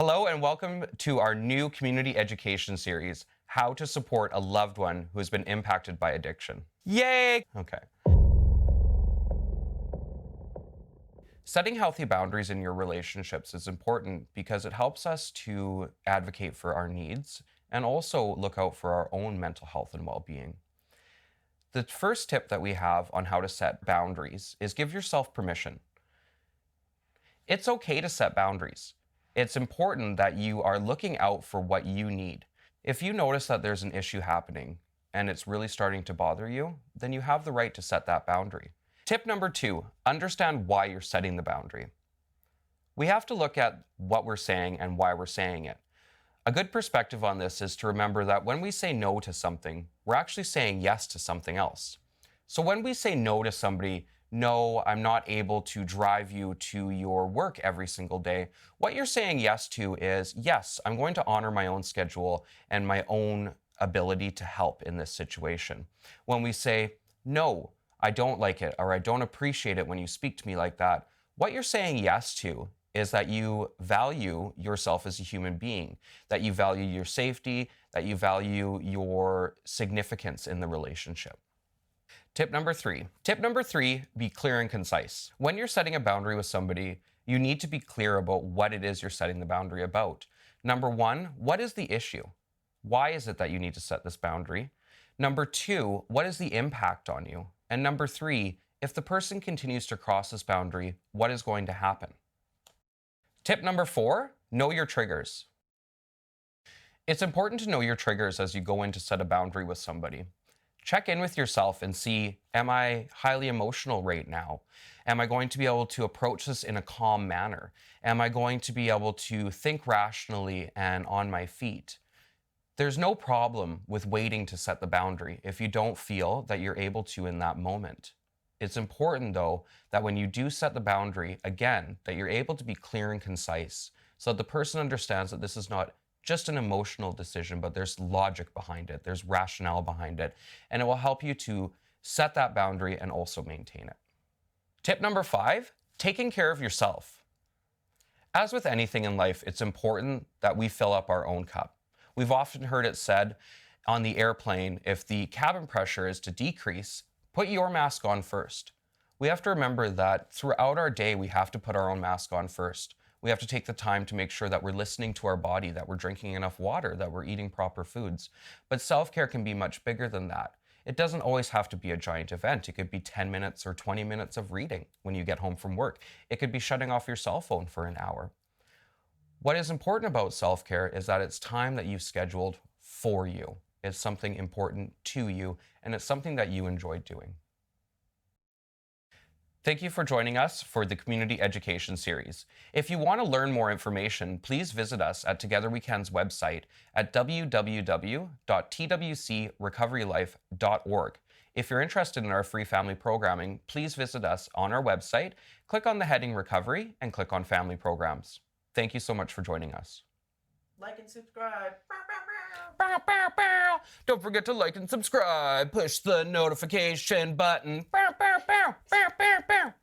Hello and welcome to our new community education series, How to Support a Loved One Who Has Been Impacted by Addiction. Yay! Okay. Setting healthy boundaries in your relationships is important because it helps us to advocate for our needs and also look out for our own mental health and well-being. The first tip that we have on how to set boundaries is give yourself permission. It's okay to set boundaries. It's important that you are looking out for what you need. If you notice that there's an issue happening and it's really starting to bother you, then you have the right to set that boundary. Tip number 2, understand why you're setting the boundary. We have to look at what we're saying and why we're saying it. A good perspective on this is to remember that when we say no to something, we're actually saying yes to something else. So when we say no to somebody, no, I'm not able to drive you to your work every single day, what you're saying yes to is, yes, I'm going to honor my own schedule and my own ability to help in this situation. When we say, no, I don't like it, or I don't appreciate it when you speak to me like that, what you're saying yes to is that you value yourself as a human being, that you value your safety, that you value your significance in the relationship. Tip number 3. Tip number 3, be clear and concise. When you're setting a boundary with somebody, you need to be clear about what it is you're setting the boundary about. Number 1, what is the issue? Why is it that you need to set this boundary? Number 2, what is the impact on you? And number 3, if the person continues to cross this boundary, what is going to happen? Tip number 4, know your triggers. It's important to know your triggers as you go in to set a boundary with somebody. Check in with yourself and see, am I highly emotional right now? Am I going to be able to approach this in a calm manner? Am I going to be able to think rationally and on my feet? There's no problem with waiting to set the boundary if you don't feel that you're able to in that moment. It's important, though, that when you do set the boundary, again, that you're able to be clear and concise so that the person understands that this is not just an emotional decision, but there's logic behind it, there's rationale behind it, and it will help you to set that boundary and also maintain it. Tip number 5, taking care of yourself. As with anything in life, it's important that we fill up our own cup. We've often heard it said on the airplane, if the cabin pressure is to decrease, put your mask on first. We have to remember that throughout our day, we have to put our own mask on first. We have to take the time to make sure that we're listening to our body, that we're drinking enough water, that we're eating proper foods. But self-care can be much bigger than that. It doesn't always have to be a giant event. It could be 10 minutes or 20 minutes of reading when you get home from work. It could be shutting off your cell phone for an hour. What is important about self-care is that it's time that you've scheduled for you. It's something important to you, and it's something that you enjoy doing. Thank you for joining us for the Community Education Series. If you want to learn more information, please visit us at Together We Can's website at www.twcrecoverylife.org. If you're interested in our free family programming, please visit us on our website, click on the heading Recovery, and click on Family Programs. Thank you so much for joining us. Like and subscribe. Bow, bow, bow. Don't forget to like and subscribe. Push the notification button. Bow, bow, bow, bow, bow, bow.